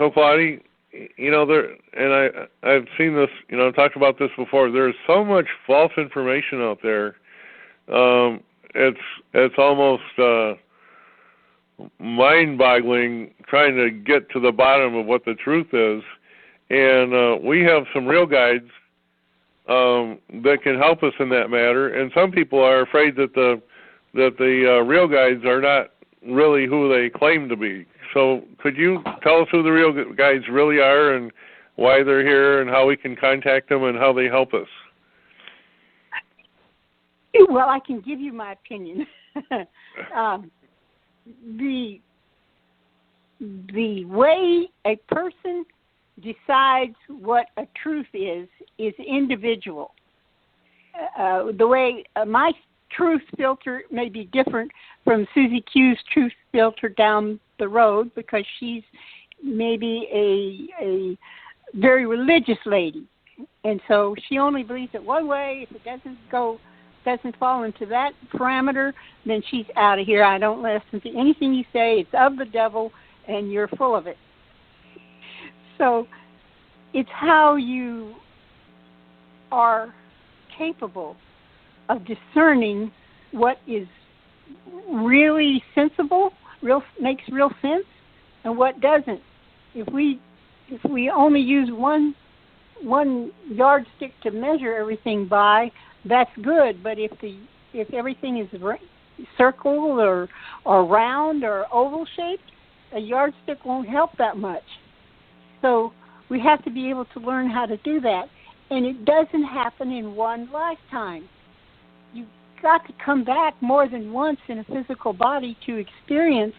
So, Claudia, I've seen this, I've talked about this before. There's so much false information out there. It's almost mind-boggling trying to get to the bottom of what the truth is. And we have some real guides that can help us in that matter. And some people are afraid that the real guides are not really who they claim to be. So could you tell us who the real guides really are and why they're here and how we can contact them and how they help us? Well, I can give you my opinion. The way a person decides what a truth is individual. The way my truth filter may be different from Susie Q's truth filter down the road because she's maybe a very religious lady, and so she only believes it one way. If it doesn't fall into that parameter, then she's out of here. I don't listen to anything you say. It's of the devil, and you're full of it. So it's how you are capable of discerning what is really sensible, makes real sense, and what doesn't. If we only use one yardstick to measure everything by, that's good. But if everything is circle or round or oval shaped, a yardstick won't help that much. So we have to be able to learn how to do that, and it doesn't happen in one lifetime. You've got to come back more than once in a physical body to experience,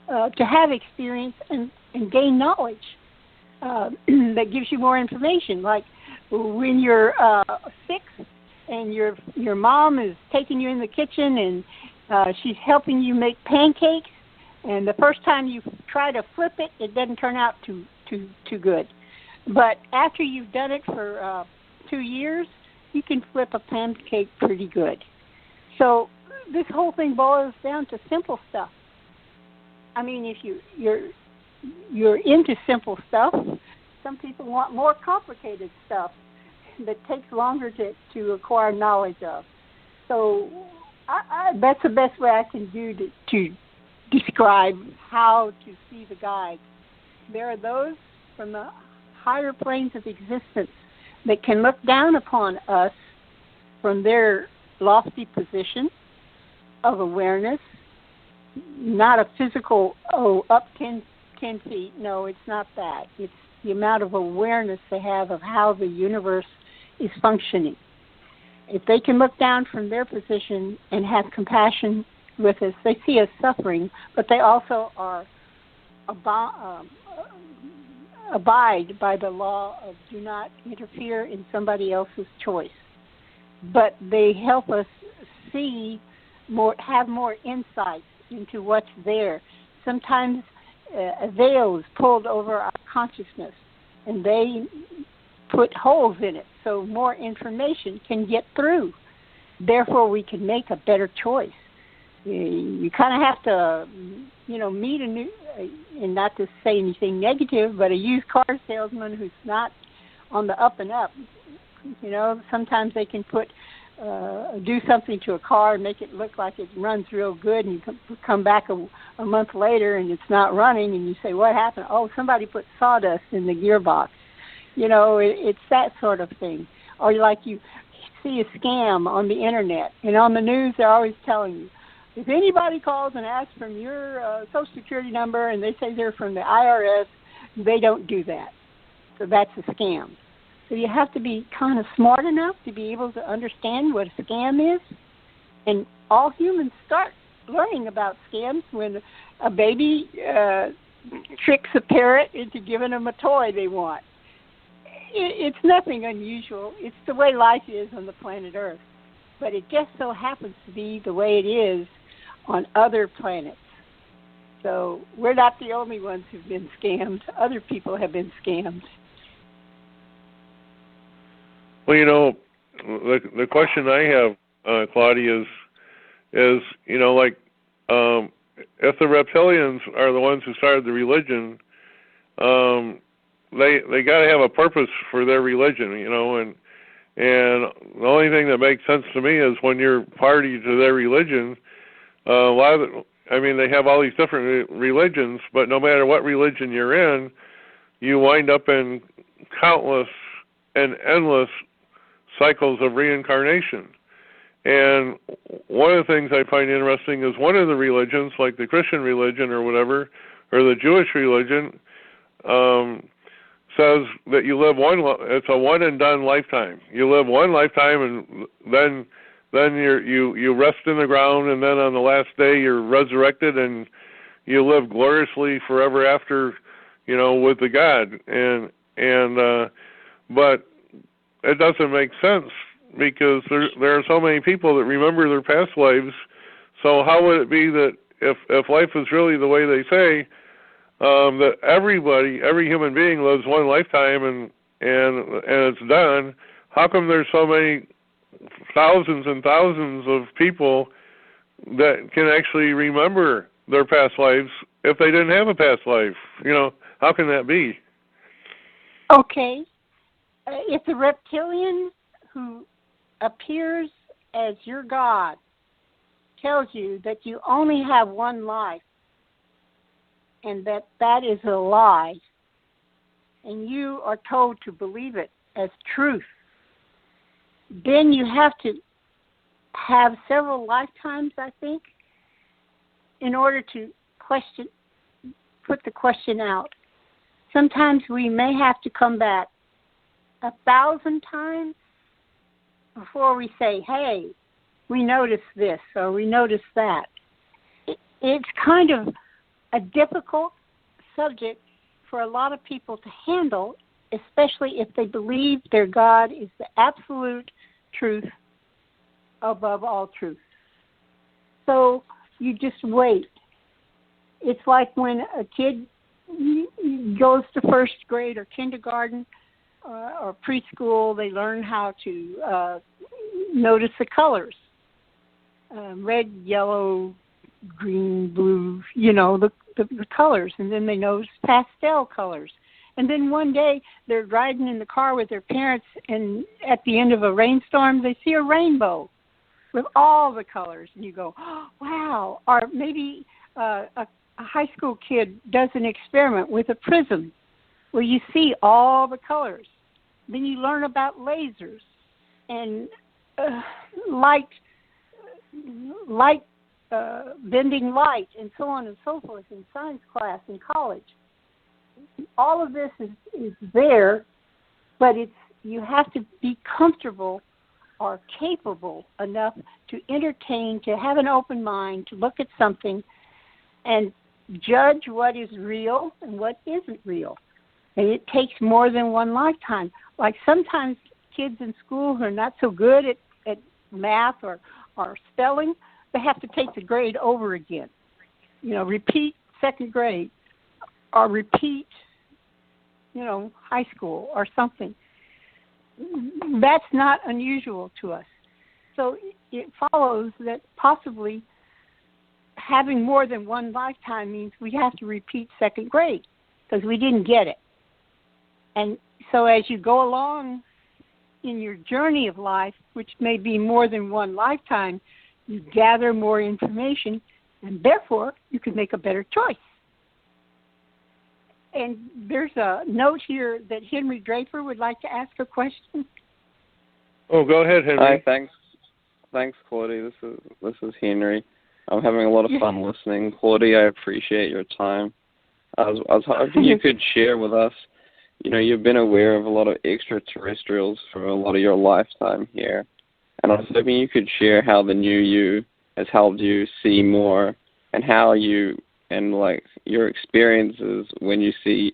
to have experience and gain knowledge that gives you more information. Like when you're 6 and your mom is taking you in the kitchen and she's helping you make pancakes, and the first time you try to flip it, it doesn't turn out too good. But after you've done it for 2 years, you can flip a pancake pretty good. So this whole thing boils down to simple stuff. I mean, if you're into simple stuff, some people want more complicated stuff that takes longer to acquire knowledge of. So that's the best way I can do to describe how to see the guides. There are those from the higher planes of existence that can look down upon us from their lofty position of awareness, not a physical, up 10 feet. No, it's not that. It's the amount of awareness they have of how the universe is functioning. If they can look down from their position and have compassion with us, they see us suffering, but they also are abide by the law of do not interfere in somebody else's choice. But they help us see more, have more insight into what's there. Sometimes a veil is pulled over our consciousness, and they put holes in it so more information can get through. Therefore, we can make a better choice. You kind of have to, meet a new, and not to say anything negative, but a used car salesman who's not on the up and up. Sometimes they can do something to a car and make it look like it runs real good, and you come back a month later and it's not running, and you say, what happened? Oh, somebody put sawdust in the gearbox. It's that sort of thing. Or like you see a scam on the internet, and on the news they're always telling you, if anybody calls and asks for your Social Security number and they say they're from the IRS, they don't do that. So that's a scam. So you have to be kind of smart enough to be able to understand what a scam is. And all humans start learning about scams when a baby tricks a parrot into giving them a toy they want. It's nothing unusual. It's the way life is on the planet Earth. But it just so happens to be the way it is on other planets. So we're not the only ones who've been scammed. Other people have been scammed. Well, the question I have, Claudia, is if the reptilians are the ones who started the religion, they got to have a purpose for their religion, and the only thing that makes sense to me is when you're party to their religion. They have all these different religions, but no matter what religion you're in, you wind up in countless and endless cycles of reincarnation. And one of the things I find interesting is one of the religions, like the Christian religion or whatever, or the Jewish religion, says that you live it's a one and done lifetime. You live one lifetime, and then you rest in the ground, and then on the last day you're resurrected, and you live gloriously forever after, with the God. But it doesn't make sense, because there are so many people that remember their past lives. So how would it be that if life is really the way they say, that every human being lives one lifetime and it's done? How come there's so many thousands and thousands of people that can actually remember their past lives if they didn't have a past life? How can that be? Okay. If the reptilian who appears as your God tells you that you only have one life and that is a lie, and you are told to believe it as truth, then you have to have several lifetimes, I think, in order to put the question out. Sometimes we may have to come back 1,000 times before we say, hey, we noticed this or we noticed that. It's kind of a difficult subject for a lot of people to handle, especially if they believe their God is the absolute truth above all truth. So you just wait. It's like when a kid goes to first grade or kindergarten or preschool, they learn how to notice the colors. Red, yellow, green, blue, the colors. And then they notice pastel colors. And then one day they're riding in the car with their parents, and at the end of a rainstorm, they see a rainbow with all the colors. And you go, oh, wow. Or maybe a high school kid does an experiment with a prism where you see all the colors. Then you learn about lasers and light bending light, and so on and so forth in science class in college. All of this is there, but you have to be comfortable or capable enough to entertain, to have an open mind, to look at something and judge what is real and what isn't real. And it takes more than one lifetime. Like sometimes kids in school who are not so good at math or spelling, they have to take the grade over again. Repeat second grade or repeat, high school or something. That's not unusual to us. So it follows that possibly having more than one lifetime means we have to repeat second grade because we didn't get it. And so as you go along in your journey of life, which may be more than one lifetime, you gather more information, and therefore you can make a better choice. And there's a note here that Henry Draper would like to ask a question. Oh, go ahead, Henry. Hi, thanks, Claudie. This is Henry. I'm having a lot of fun listening. Claudie, I appreciate your time. I was hoping you could share with us, you've been aware of a lot of extraterrestrials for a lot of your lifetime here. And I was hoping you could share how the new you has helped you see more, and how you, and like your experiences when you seeing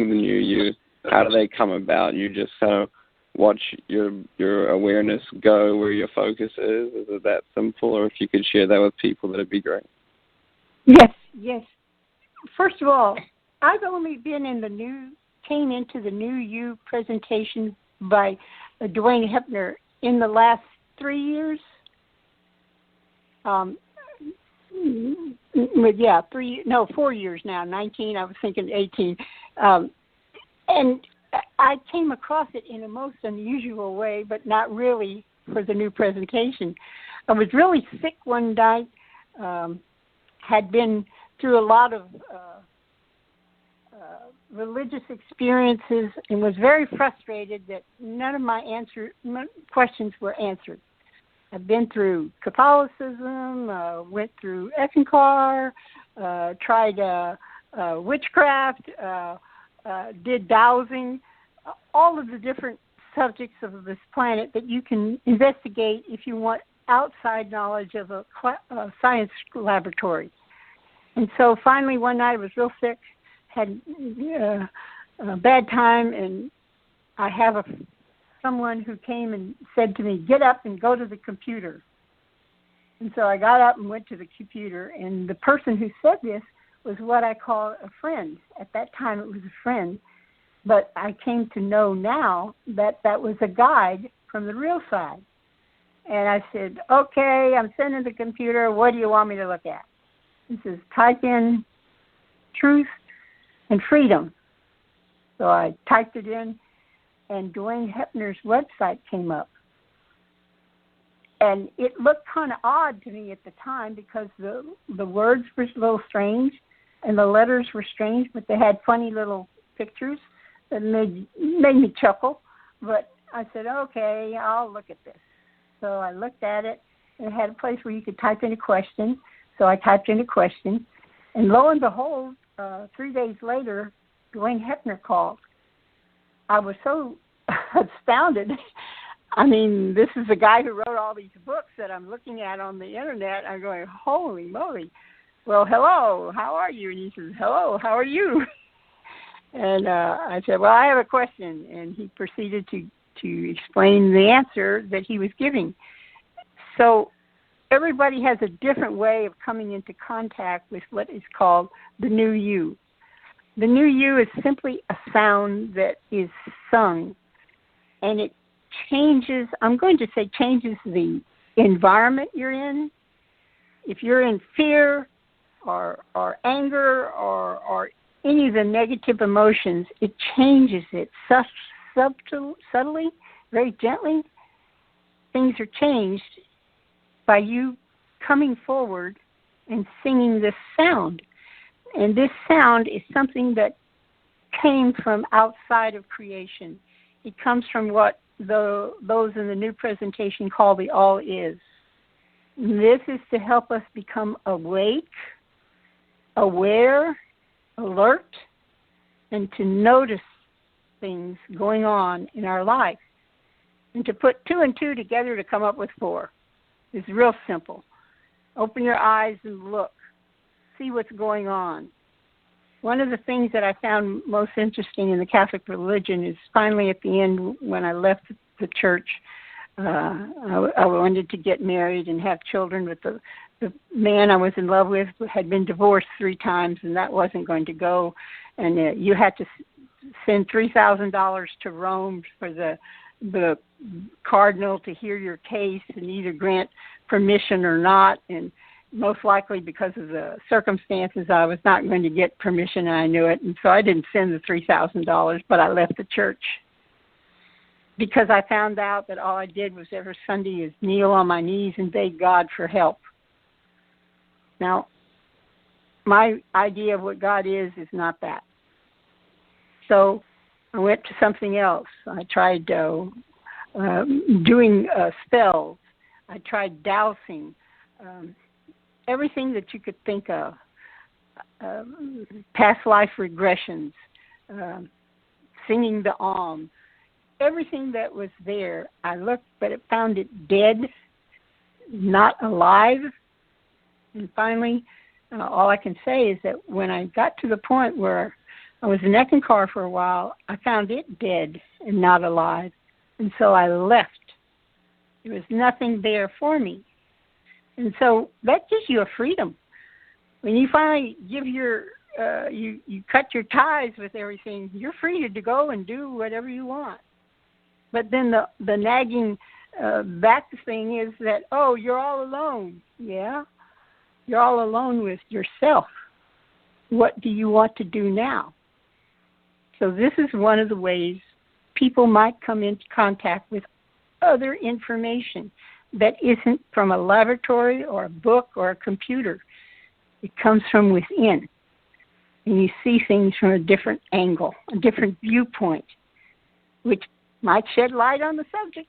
the new you, how do they come about? You just kind of watch your awareness go where your focus is? Is it that simple? Or if you could share that with people, that'd be great. Yes. First of all, I've only been came into the new you presentation by Duane Hepner in the last 3 years. 4 years now, 19, I was thinking 18. And I came across it in a most unusual way, but not really for the new presentation. I was really sick one night, had been through a lot of religious experiences, and was very frustrated that none of my questions were answered. I've been through Catholicism, went through Eckankar, tried witchcraft, did dowsing, all of the different subjects of this planet that you can investigate if you want outside knowledge of a science laboratory. And so finally one night I was real sick, had a bad time, and I have someone who came and said to me, get up and go to the computer. And so I got up and went to the computer, and the person who said this was what I call a friend. At that time it was a friend, but I came to know now that that was a guide from the real side. And I said, okay, I'm sending the computer, what do you want me to look at? He says, type in truth and freedom. So I typed it in, and Duane Hepner's website came up. And it looked kind of odd to me at the time because the words were a little strange and the letters were strange, but they had funny little pictures that made me chuckle. But I said, okay, I'll look at this. So I looked at it, and it had a place where you could type in a question. So I typed in a question, and lo and behold, 3 days later, Duane Hepner called. I was so astounded. I mean, this is the guy who wrote all these books that I'm looking at on the internet. I'm going, holy moly. Well, hello, how are you? And he says, hello, how are you? And I said, well, I have a question. And he proceeded to explain the answer that he was giving. So everybody has a different way of coming into contact with what is called the new you. The new you is simply a sound that is sung, and it changes, I'm going to say changes the environment you're in. If you're in fear or anger or any of the negative emotions, it changes it subtly, very gently. Things are changed by you coming forward and singing this sound. And this sound is something that came from outside of creation. It comes from what those in the new presentation call the all is. This is to help us become awake, aware, alert, and to notice things going on in our life. And to put 2 and 2 together to come up with 4. It's real simple. Open your eyes and look. See what's going on. One of the things that I found most interesting in the Catholic religion is finally at the end when I left the church, I wanted to get married and have children with the man I was in love with had been divorced 3 times, and that wasn't going to go. And you had to send $3,000 to Rome for the cardinal to hear your case and either grant permission or not. And most likely because of the circumstances, I was not going to get permission, and I knew it. And so I didn't send the $3,000, but I left the church because I found out that all I did was every Sunday is kneel on my knees and beg God for help. Now, my idea of what God is not that. So I went to something else. I tried doing spells. I tried dowsing. Everything that you could think of, past life regressions, singing the Om, everything that was there, I looked, but it found it dead, not alive. And finally, all I can say is that when I got to the point where I was in Eckankar for a while, I found it dead and not alive. And so I left. There was nothing there for me. And so that gives you a freedom. When you finally give you cut your ties with everything, you're free to go and do whatever you want. But then the nagging back thing is that, oh, you're all alone. Yeah, you're all alone with yourself. What do you want to do now? So this is one of the ways people might come into contact with other information that isn't from a laboratory or a book or a computer. It comes from within. And you see things from a different angle, a different viewpoint, which might shed light on the subject.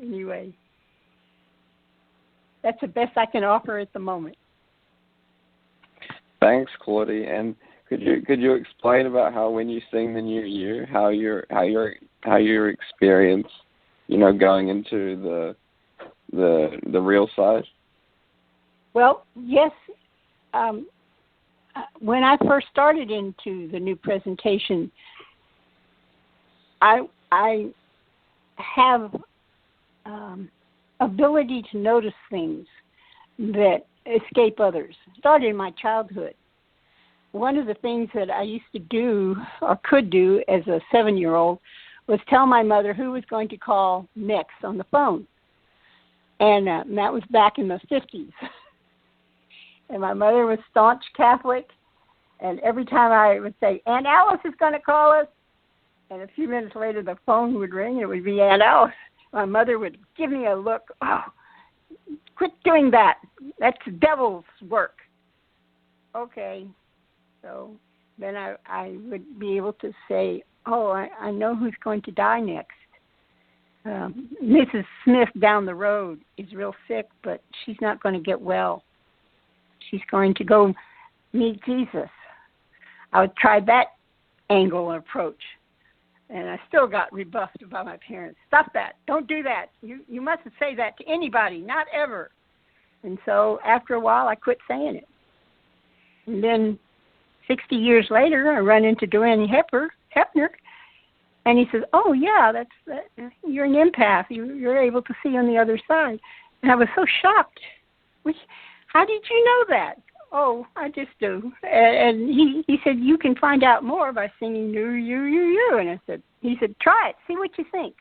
Anyway, that's the best I can offer at the moment. Thanks, Claudie. And could you explain about how when you sing the New Year, how your experience, going into the real side? Well, yes. When I first started into the new presentation, I have ability to notice things that escape others. It started in my childhood. One of the things that I used to do or could do as a 7-year-old was tell my mother who was going to call next on the phone. And that was back in the 50s. And my mother was staunch Catholic. And every time I would say, Aunt Alice is going to call us, and a few minutes later the phone would ring, it would be Aunt Alice. My mother would give me a look, oh, quit doing that. That's devil's work. Okay. So then I would be able to say, oh, I know who's going to die next. Mrs. Smith down the road is real sick, but she's not going to get well. She's going to go meet Jesus. I would try that angle and approach. And I still got rebuffed by my parents. Stop that. Don't do that. You mustn't say that to anybody, not ever. And so after a while, I quit saying it. And then 60 years later, I run into Duane Hepner, and he says, oh, yeah, you're an empath. You're able to see on the other side. And I was so shocked. How did you know that? Oh, I just do. And he said, you can find out more by singing you. And he said, try it. See what you think.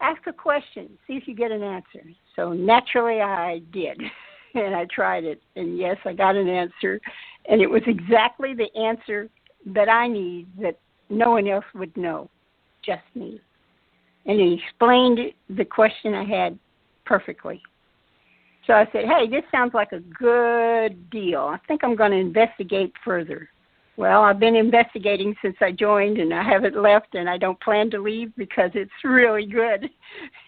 Ask a question. See if you get an answer. So naturally I did. And I tried it. And yes, I got an answer. And it was exactly the answer that I need that no one else would know, just me. And he explained the question I had perfectly. So I said, hey, this sounds like a good deal. I think I'm going to investigate further. Well, I've been investigating since I joined, and I haven't left, and I don't plan to leave because it's really good.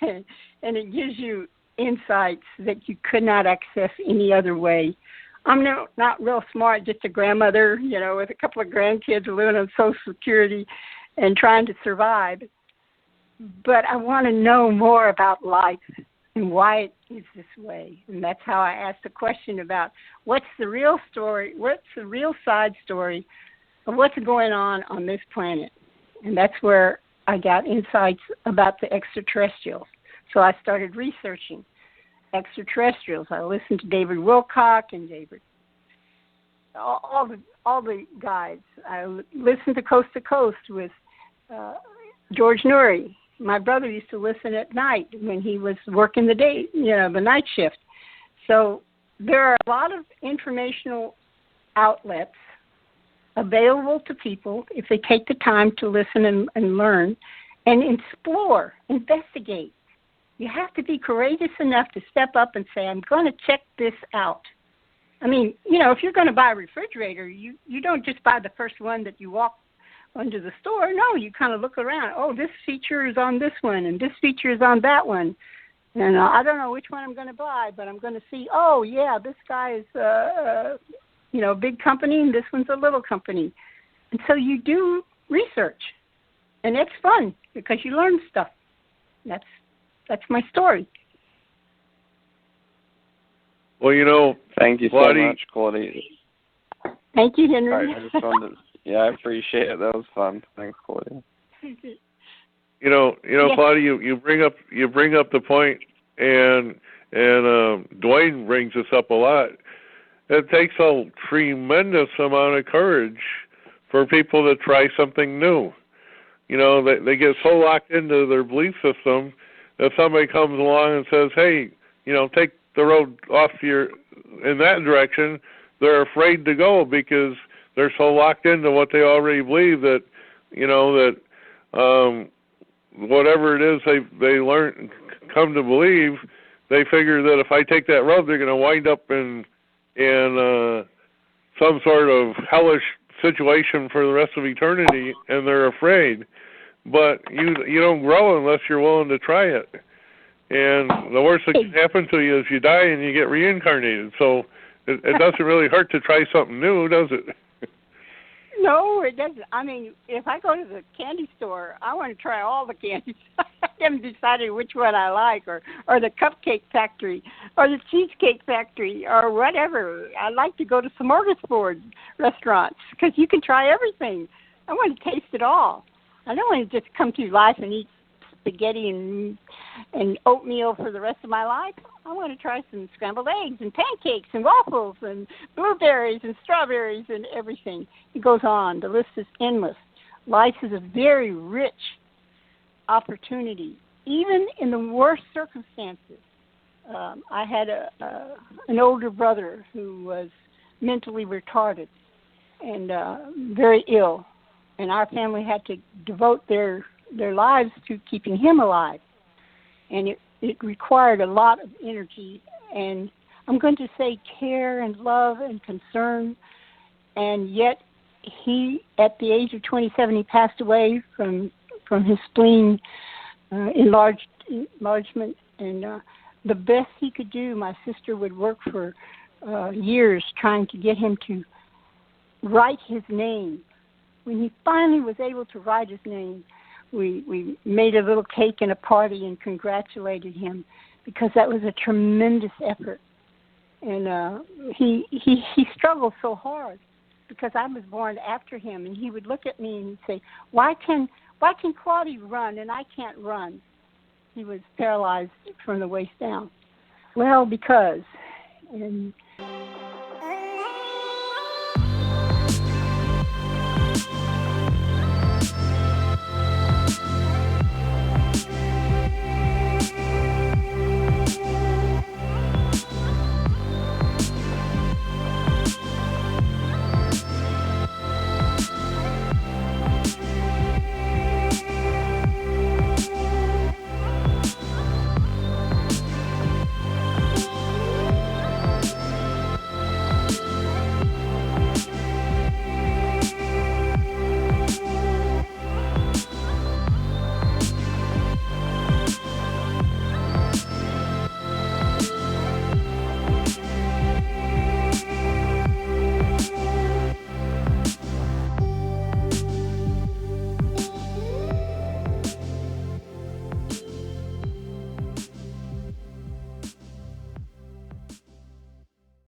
And it gives you insights that you could not access any other way. I'm not real smart, just a grandmother, with a couple of grandkids living on Social Security and trying to survive. But I want to know more about life and why it is this way. And that's how I asked the question about what's the real story, what's the real side story of what's going on this planet. And that's where I got insights about the extraterrestrials. So I started researching extraterrestrials. I listened to David Wilcock and all the guides. I listened to Coast with George Noory. My brother used to listen at night when he was working the day, the night shift. So there are a lot of informational outlets available to people if they take the time to listen and learn and explore, investigate. You have to be courageous enough to step up and say, I'm going to check this out. I mean, if you're going to buy a refrigerator, you don't just buy the first one that you walk into the store. No, you kind of look around. Oh, this feature is on this one, and this feature is on that one. And I don't know which one I'm going to buy, but I'm going to see, oh, yeah, this guy is, big company, and this one's a little company. And so you do research, and it's fun because you learn stuff. That's my story. Well, thank you so much, Claudie. Thank you, Henry. I just wanted to, I appreciate it. That was fun. Thanks, Claudie. Yes. Claudie, you bring up the point, and Duane brings this up a lot. It takes a tremendous amount of courage for people to try something new. They get so locked into their belief system. If somebody comes along and says, hey, take the road off in that direction, they're afraid to go because they're so locked into what they already believe that, whatever it is they learn, come to believe, they figure that if I take that road, they're going to wind up in some sort of hellish situation for the rest of eternity, and they're afraid. But you don't grow unless you're willing to try it. And the worst that can happen to you is you die and you get reincarnated. So it doesn't really hurt to try something new, does it? No, it doesn't. I mean, if I go to the candy store, I want to try all the candies. I haven't decided which one I like, or the cupcake factory, or the cheesecake factory, or whatever. I like to go to smorgasbord restaurants because you can try everything. I want to taste it all. I don't want to just come through life and eat spaghetti and oatmeal for the rest of my life. I want to try some scrambled eggs and pancakes and waffles and blueberries and strawberries and everything. It goes on. The list is endless. Life is a very rich opportunity, even in the worst circumstances. I had an older brother who was mentally retarded and very ill, and our family had to devote their lives to keeping him alive. And it required a lot of energy, and I'm going to say care and love and concern. And yet he, at the age of 27, he passed away from his spleen enlargement. And the best he could do, my sister would work for years trying to get him to write his name. When he finally was able to write his name, we made a little cake and a party and congratulated him, because that was a tremendous effort. And he struggled so hard because I was born after him, and he would look at me and he'd say, why can Claudie run and I can't run? He was paralyzed from the waist down. Well, because, and